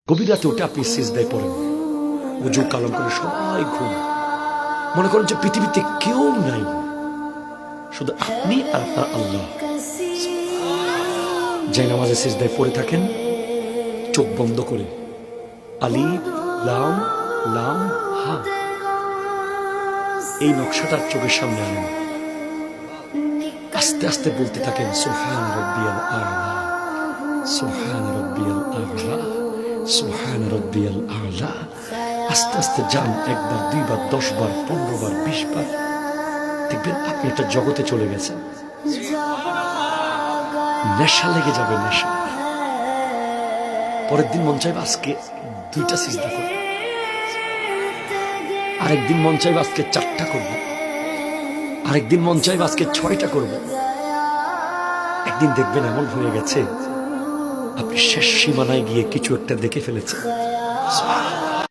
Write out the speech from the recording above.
গভীর রাতে উঠে আপনি সিজদায় পড়েন, ওযু কালাম করে সবাই ঘুম, মনে করেন যে পৃথিবীতে কেউ নাই, শুধু আপনি আর আপনার আল্লাহ। যাই নামাজে সিজদায় পড়ে থাকেন চোখ বন্ধ করে, আলিফ লাম লাম হা, এই নকশাটার চোখের সামনে আনেন, আস্তে আস্তে বলতে থাকেন সুবহান রাব্বিয়াল আ'লা, সুবহান রাব্বিয়াল আ'লা, সুবহান রাব্বিয়াল আ'লা। আস্তে আস্তে যান, একবার, দুইবার, 10 বার, 15 বার, 20 বার, দেখবেন আপনি একটা জগতে চলে গেছেন। নেশা লেগে যাবে, নেশা। পরের দিন মন চাইবে আজকে 2টা সিজদা করব, আরেকদিন মন চাইবে আজকে 4টা করব, আরেকদিন মন চাইবে আজকে 6টা করব। একদিন দেখবেন এমন হয়ে গেছে আপনি শেষ সীমানায় গিয়ে কিছু একটা দেখে ফেলেছেন।